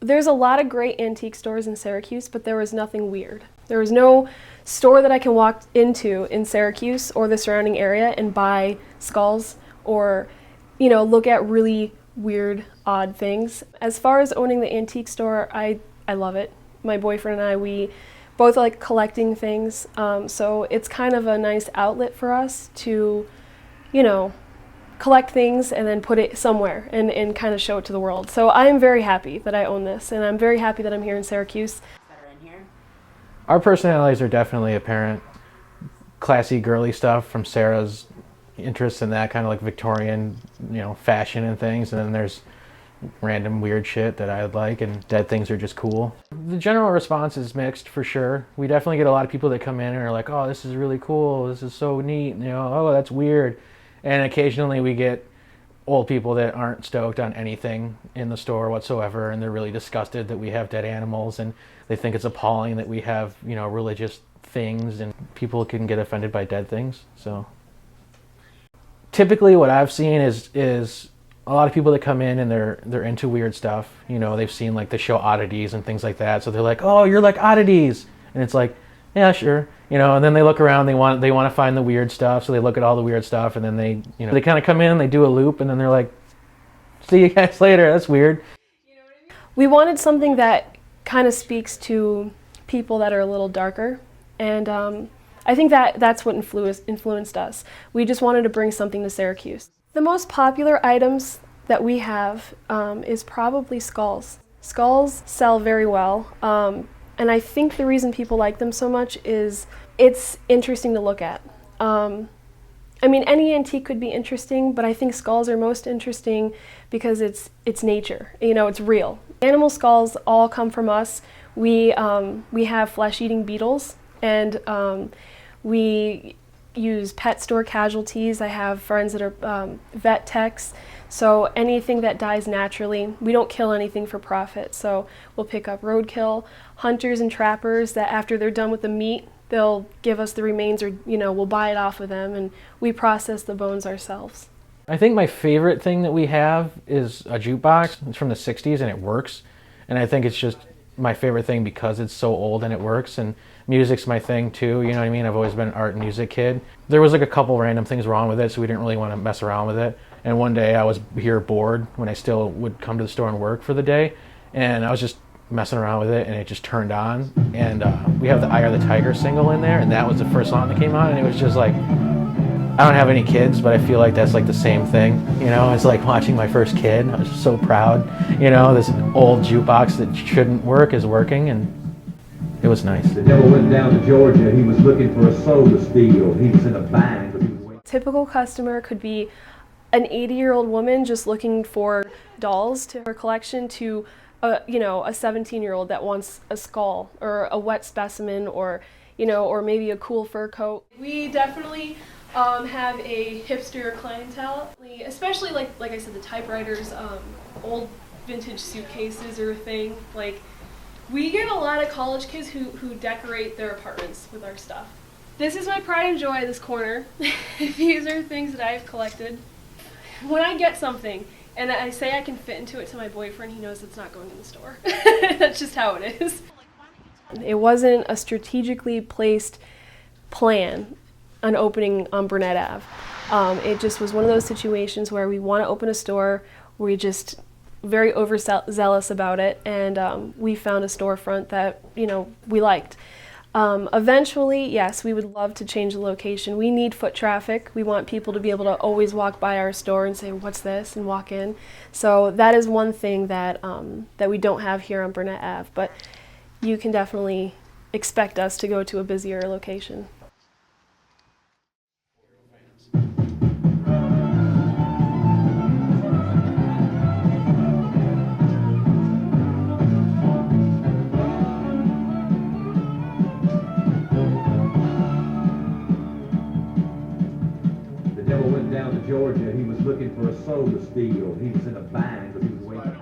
There's a lot of great antique stores in Syracuse, but there was nothing weird. There was no store that I can walk into in Syracuse or the surrounding area and buy skulls or, look at really weird, odd things. As far as owning the antique store, I love it. My boyfriend and I, we both like collecting things, so it's kind of a nice outlet for us to, collect things and then put it somewhere and kind of show it to the world. So I'm very happy that I own this, and I'm very happy that I'm here in Syracuse. Our personalities are definitely apparent. Classy, girly stuff from Sarah's interests in that kind of like Victorian, fashion and things. And then there's random weird shit that I like, and dead things are just cool. The general response is mixed for sure. We definitely get a lot of people that come in and are like, oh, this is really cool. This is so neat. Oh, that's weird. And occasionally we get old people that aren't stoked on anything in the store whatsoever, and they're really disgusted that we have dead animals, and they think it's appalling that we have, religious things, and people can get offended by dead things. So typically what I've seen is a lot of people that come in and they're into weird stuff. They've seen like the show Oddities and things like that, so they're like, oh, you're like Oddities, and it's like, yeah, sure. And then they look around, they want to find the weird stuff, so they look at all the weird stuff, and then they kind of come in, they do a loop, and then they're like, see you guys later, that's weird. We wanted something that kind of speaks to people that are a little darker, and I think that's what influenced us. We just wanted to bring something to Syracuse. The most popular items that we have is probably skulls. Skulls sell very well. And I think the reason people like them so much is it's interesting to look at. Any antique could be interesting, but I think skulls are most interesting because it's nature. It's real. Animal skulls all come from us. We have flesh-eating beetles, and we use pet store casualties. I have friends that are vet techs. So anything that dies naturally, we don't kill anything for profit. So we'll pick up roadkill, hunters and trappers that after they're done with the meat, they'll give us the remains, or we'll buy it off of them, and we process the bones ourselves. I think my favorite thing that we have is a jukebox. It's from the 60s and it works. And I think it's just my favorite thing because it's so old and it works, and music's my thing too, you know what I mean? I've always been an art and music kid. There was like a couple random things wrong with it, so we didn't really want to mess around with it. And one day I was here bored when I still would come to the store and work for the day, and I was just messing around with it, and it just turned on. And we have the Eye of the Tiger single in there, and that was the first song that came on, and it was just like, I don't have any kids, but I feel like that's like the same thing. It's like watching my first kid. I was so proud. This old jukebox that shouldn't work is working, and it was nice. The devil went down to Georgia. He was looking for a soul to steal. He was in a bind, but he was waiting. Typical customer could be an 80-year-old woman just looking for dolls to her collection, to a 17-year-old that wants a skull or a wet specimen, or maybe a cool fur coat. We definitely have a hipster clientele, especially like I said, the typewriters, old vintage suitcases are a thing. Like, we get a lot of college kids who decorate their apartments with our stuff. This is my pride and joy, this corner. These are things that I've collected. When I get something and I say I can fit into it to my boyfriend, he knows it's not going in the store. That's just how it is. It wasn't a strategically placed plan on opening on Burnett Ave. It just was one of those situations where we want to open a store, we're just very overzealous about it, and we found a storefront that we liked. Eventually, yes, we would love to change the location. We need foot traffic. We want people to be able to always walk by our store and say, what's this, and walk in. So that is one thing that we don't have here on Burnett Ave, but you can definitely expect us to go to a busier location. The devil went down to Georgia. He was looking for a soul to steal. He was in a bind, but he was waiting.